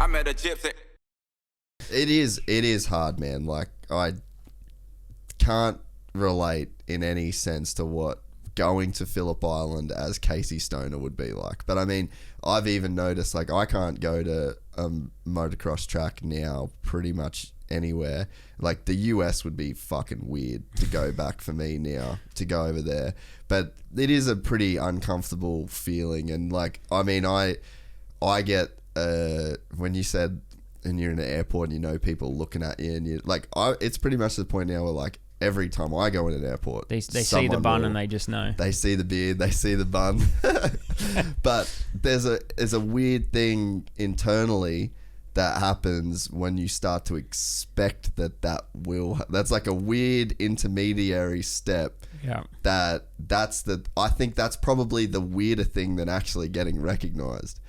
I met a gypsy. It is hard, man. Like, I can't relate in any sense to what going to Phillip Island as Casey Stoner would be like. But I mean, I've even noticed, like, I can't go to a motocross track now pretty much anywhere. Like, the US would be fucking weird to go back for me now to go over there. But it is a pretty uncomfortable feeling. And like, I mean, I get when you said, and you're in an airport and you know people looking at you, and you like, it's pretty much the point now where like every time I go in an airport, they see the bun and they just know. They see the beard, they see the bun. But there's a weird thing internally that happens when you start to expect that's like a weird intermediary step. Yeah. I think that's probably the weirder thing than actually getting recognized,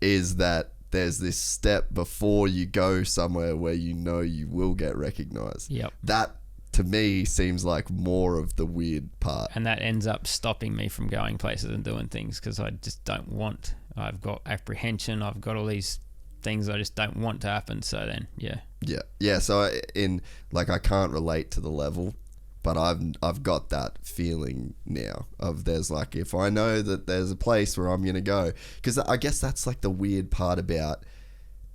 is that there's this step before you go somewhere where you know you will get recognized. Yep. That to me seems like more of the weird part. And that ends up stopping me from going places and doing things because I just don't want. I've got apprehension. I've got all these things I just don't want to happen. So then, yeah. So I can't relate to the level, but I've got that feeling now of there's like, if I know that there's a place where I'm gonna go, because I guess that's like the weird part about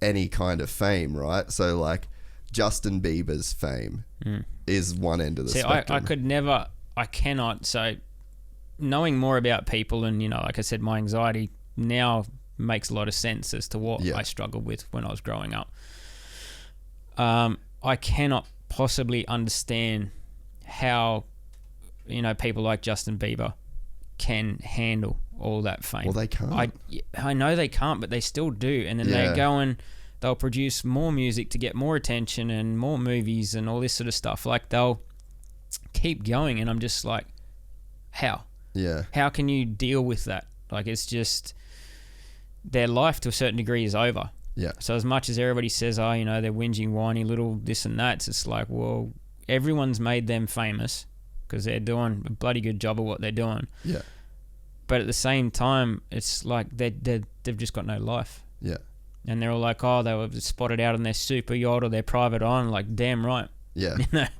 any kind of fame, right? So like Justin Bieber's fame is one end of the spectrum. I cannot. So knowing more about people and, like I said, my anxiety now makes a lot of sense as to what I struggled with when I was growing up. I cannot possibly understand how, people like Justin Bieber can handle all that fame. Well, they can't. I know they can't, but they still do. And then they go and they'll produce more music to get more attention and more movies and all this sort of stuff. Like, they'll keep going, and I'm just like, how? Yeah. How can you deal with that? Like, it's just, their life to a certain degree is over. Yeah. So as much as everybody says, they're whinging, whiny, little this and that, it's like, well, everyone's made them famous because they're doing a bloody good job of what they're doing. Yeah. But at the same time, it's like they've just got no life. Yeah. And they're all like, they were spotted out on their super yacht or their private island. Like, damn right. Yeah.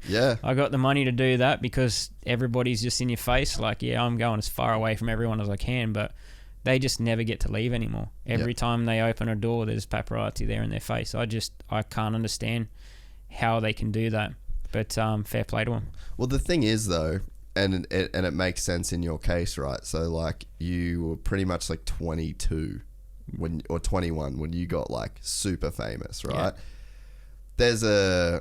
Yeah. I got the money to do that because everybody's just in your face. Like, I'm going as far away from everyone as I can, but they just never get to leave anymore. Every time they open a door, there's paparazzi there in their face. I can't understand how they can do that. But fair play to them. Well, the thing is, though, and it makes sense in your case, right? So, like, you were pretty much like 22 or 21 when you got like super famous, right? Yeah.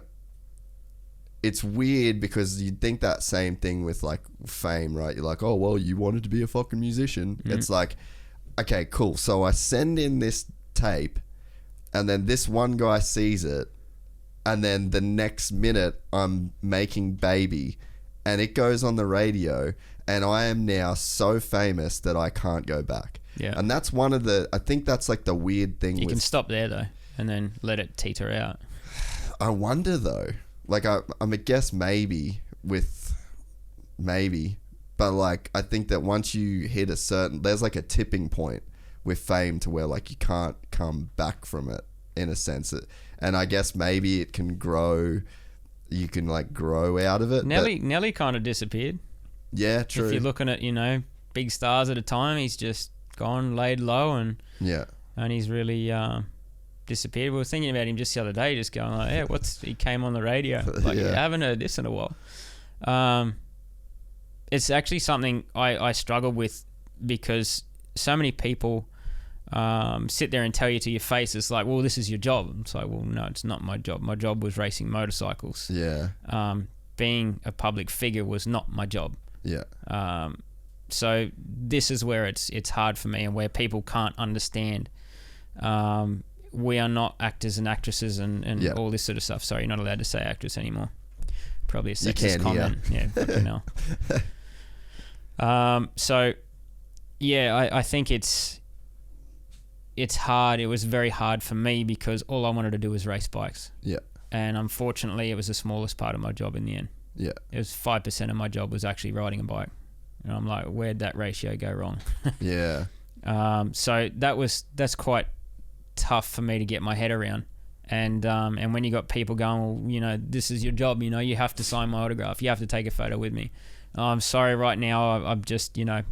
It's weird because you'd think that same thing with like fame, right? You're like, oh, well, you wanted to be a fucking musician. Mm-hmm. It's like, okay, cool. So I send in this tape and then this one guy sees it, and then the next minute I'm making Baby and it goes on the radio, and I am now so famous that I can't go back. Yeah. And that's I think that's like the weird thing. You can stop there though and then let it teeter out. I wonder though, like I'm a guess maybe, but like I think that once you hit there's like a tipping point with fame to where like you can't come back from it in a sense. And I guess maybe it can grow, you can like grow out of it. Nelly kind of disappeared. Yeah, true. If you're looking at, big stars at a time, he's just gone, laid low, and he's really disappeared. We were thinking about him just the other day, just going like, he came on the radio. Like, I haven't heard this in a while. It's actually something I struggle with because so many people sit there and tell you to your face, it's like, well, this is your job. It's like, well, no, it's not my job. My job was racing motorcycles. Yeah. Being a public figure was not my job. Yeah. So this is where it's hard for me and where people can't understand. We are not actors and actresses and all this sort of stuff. Sorry, you're not allowed to say actress anymore. Probably a sexist comment. Yeah, fucking hell. So, yeah, I think it's hard. It was very hard for me because all I wanted to do was race bikes. Yeah. And unfortunately, it was the smallest part of my job in the end. Yeah. It was 5% of my job was actually riding a bike. And I'm like, where'd that ratio go wrong? Yeah. So that's quite tough for me to get my head around. And when you got people going, well, you know, this is your job, you know, you have to sign my autograph, you have to take a photo with me. Oh, I'm sorry, right now I'm just, you know,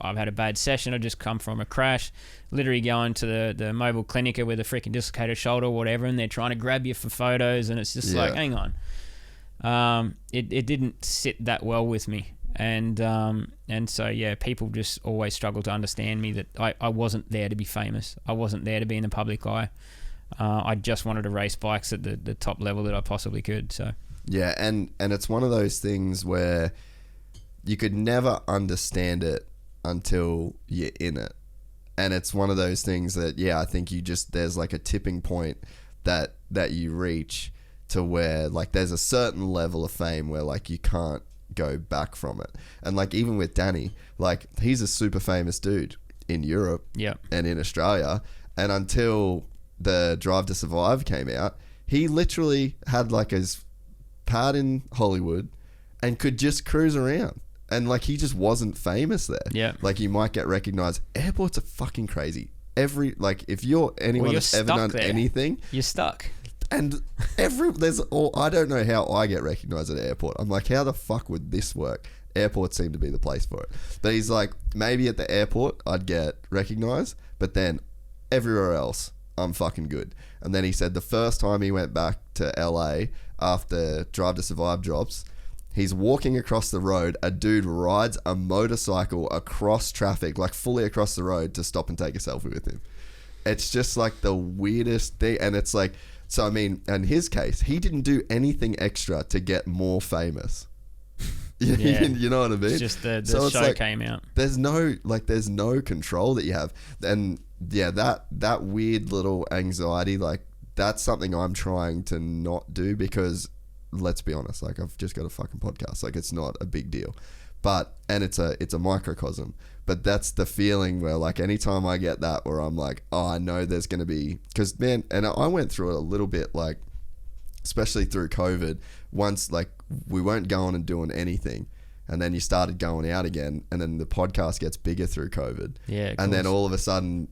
I've had a bad session, I've just come from a crash, literally going to the mobile clinic with a freaking dislocated shoulder or whatever, and they're trying to grab you for photos, and it's just like, hang on. It didn't sit that well with me. And so, yeah, people just always struggle to understand me, that I wasn't there to be famous. I wasn't there to be in the public eye. I just wanted to race bikes at the top level that I possibly could. So yeah, and it's one of those things where you could never understand it until you're in it. And it's one of those things that, yeah, I think there's like a tipping point that you reach to where like there's a certain level of fame where like you can't go back from it. And like even with Danny, like he's a super famous dude in Europe and in Australia, and until the Drive to Survive came out, he literally had like his pad in Hollywood and could just cruise around, and like he just wasn't famous there. Like you might get recognized. Airports are fucking crazy. If you're anyone that's ever done anything, you're stuck. And I don't know how I get recognized at an airport. I'm like, how the fuck would this work? Airports seem to be the place for it. But he's like, maybe at the airport I'd get recognized, but then everywhere else I'm fucking good. And then he said the first time he went back to LA after Drive to Survive drops, he's walking across the road, a dude rides a motorcycle across traffic, like fully across the road, to stop and take a selfie with him. It's just like the weirdest thing. And it's like, so I mean, in his case, he didn't do anything extra to get more famous. You know what I mean? It's just the show like, came out. There's no control that you have. And yeah, that weird little anxiety, like that's something I'm trying to not do, because let's be honest, like I've just got a fucking podcast, like it's not a big deal. And it's a microcosm. But that's the feeling where like anytime I get that where I'm like, oh, I know there's going to be, because man, and I went through it a little bit, like especially through COVID, once like we weren't going and doing anything, and then you started going out again, and then the podcast gets bigger through COVID. Yeah, and then all of a sudden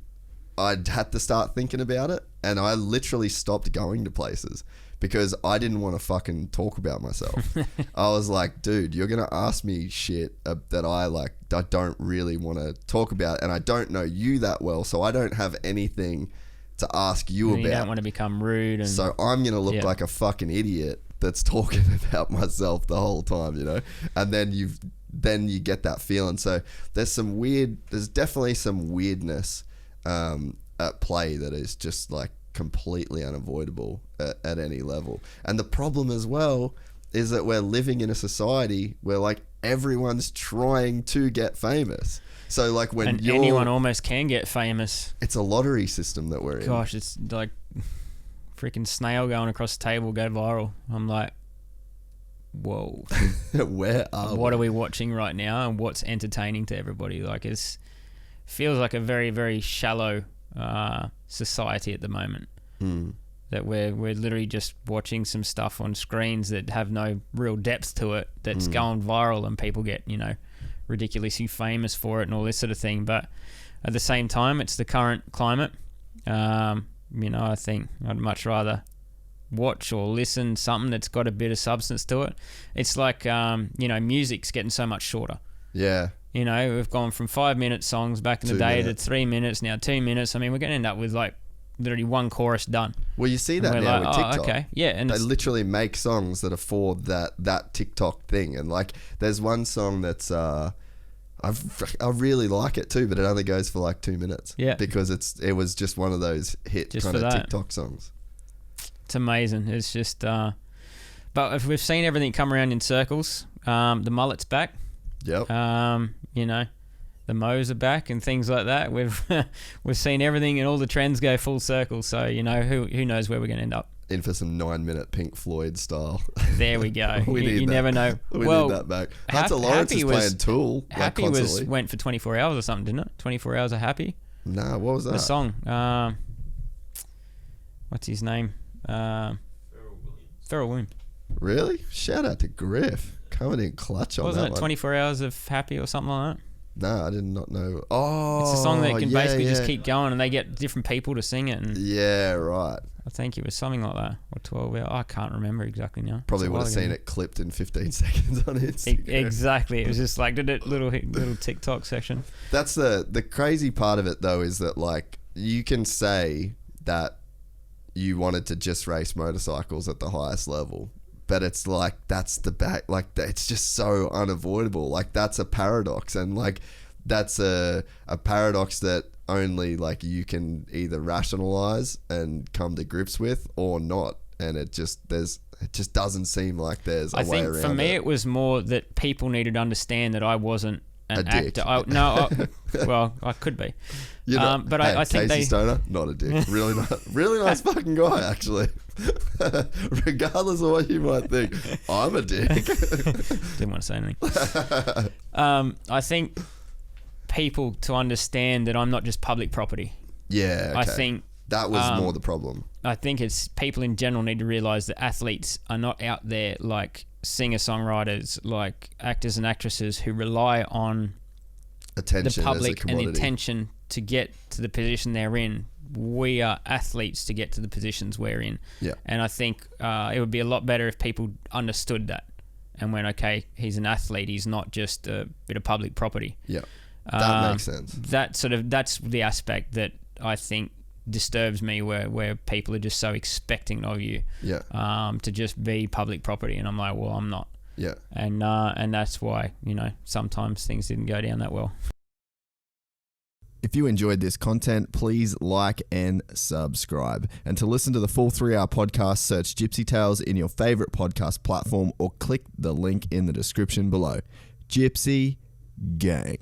I had to start thinking about it, and I literally stopped going to places because I didn't want to fucking talk about myself. I was like, dude, you're going to ask me shit that I don't really want to talk about, and I don't know you that well, so I don't have anything to ask you about. You don't want to become rude. And so I'm going to look like a fucking idiot that's talking about myself the whole time, you know? And then you get that feeling. So there's definitely some weirdness at play that is just like completely unavoidable at any level. And the problem as well is that we're living in a society where like everyone's trying to get famous. So like when anyone almost can get famous. It's a lottery system that we're in. Gosh, it's like freaking snail going across the table, go viral. I'm like, whoa. What are we watching right now, and what's entertaining to everybody? Like feels like a very, very shallow society at the moment. That we're literally just watching some stuff on screens that have no real depth to it, that's going viral, and people get, you know, ridiculously famous for it and all this sort of thing. But at the same time, it's the current climate. You know, I think I'd much rather watch or listen something that's got a bit of substance to it. It's like you know, music's getting so much shorter. Yeah. You know, we've gone from 5-minute songs back in the day to 3 minutes, now 2 minutes. I mean, we're going to end up with like literally one chorus done. Well, you see that now with TikTok. Okay. Yeah, and they literally make songs that are for that TikTok thing. And like, there's one song that's I really like it too, but it only goes for like 2 minutes. Yeah, because it was just one of those hit kind of TikTok songs. It's amazing. It's just, but if we've seen everything come around in circles, the mullet's back. Yep. You know, the mows are back and things like that. We've seen everything and all the trends go full circle. So, you know, who knows where we're going to end up. In for some 9-minute Pink Floyd style. There we go. You never know. We need that back. Hunter Lawrence is playing Tool. Happy went for 24 hours or something, didn't it? 24 hours of Happy. Nah, what was that? The song. What's his name? Pharrell Williams. Really? Shout out to Griff. Coming in clutch on that one. Wasn't it 24 hours of Happy or something like that? No, I did not know. Oh, it's a song that can basically yeah. just keep going, and they get different people to sing it. And yeah, right. I think it was something like that, or 12 hours. I can't remember exactly now. Probably would have seen it clipped in 15 seconds on Instagram. Exactly. It was just like little TikTok section. That's the crazy part of it, though, is that like you can say that you wanted to just race motorcycles at the highest level, but it's like that's the back, like it's just so unavoidable. Like that's a paradox, and like that's a paradox that only like you can either rationalize and come to grips with or not, and it just doesn't seem like there's a way around it. I think for me it was more that people needed to understand that I wasn't an dick. actor. Well, I could be. But I think Casey Stoner, not a dick. Really nice fucking guy, actually. Regardless of what you might think, I'm a dick. Didn't want to say anything. I think people to understand that I'm not just public property. Yeah, okay. I think that was more the problem. I think it's people in general need to realize that athletes are not out there like singer-songwriters, like actors and actresses who rely on attention, the public as a and the commodity. attention to get to the position they're in. We are athletes to get to the positions we're in. Yeah. And I think it would be a lot better if people understood that and went, okay, he's an athlete, he's not just a bit of public property. Yeah. That makes sense. That's the aspect that I think disturbs me, where people are just so expecting of you, to just be public property, and I'm like, well, I'm not. Yeah. And that's why sometimes things didn't go down that well. If you enjoyed this content, please like and subscribe. And to listen to the full 3-hour podcast, search Gypsy Tales in your favorite podcast platform or click the link in the description below. Gypsy Gang.